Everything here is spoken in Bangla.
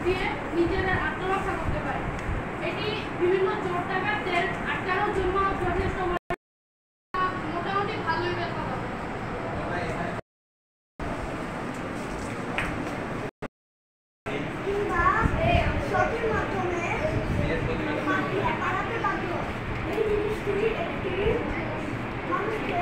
দিয়ে নিজেদের আত্মরক্ষা করতে পারে। এটি বিভিন্ন চোর ডাকাতদের আটকানোর জন্য যথেষ্ট মোটামুটি ভালোই বের করা হয়। এই জিনিসটি একটি মানুষকে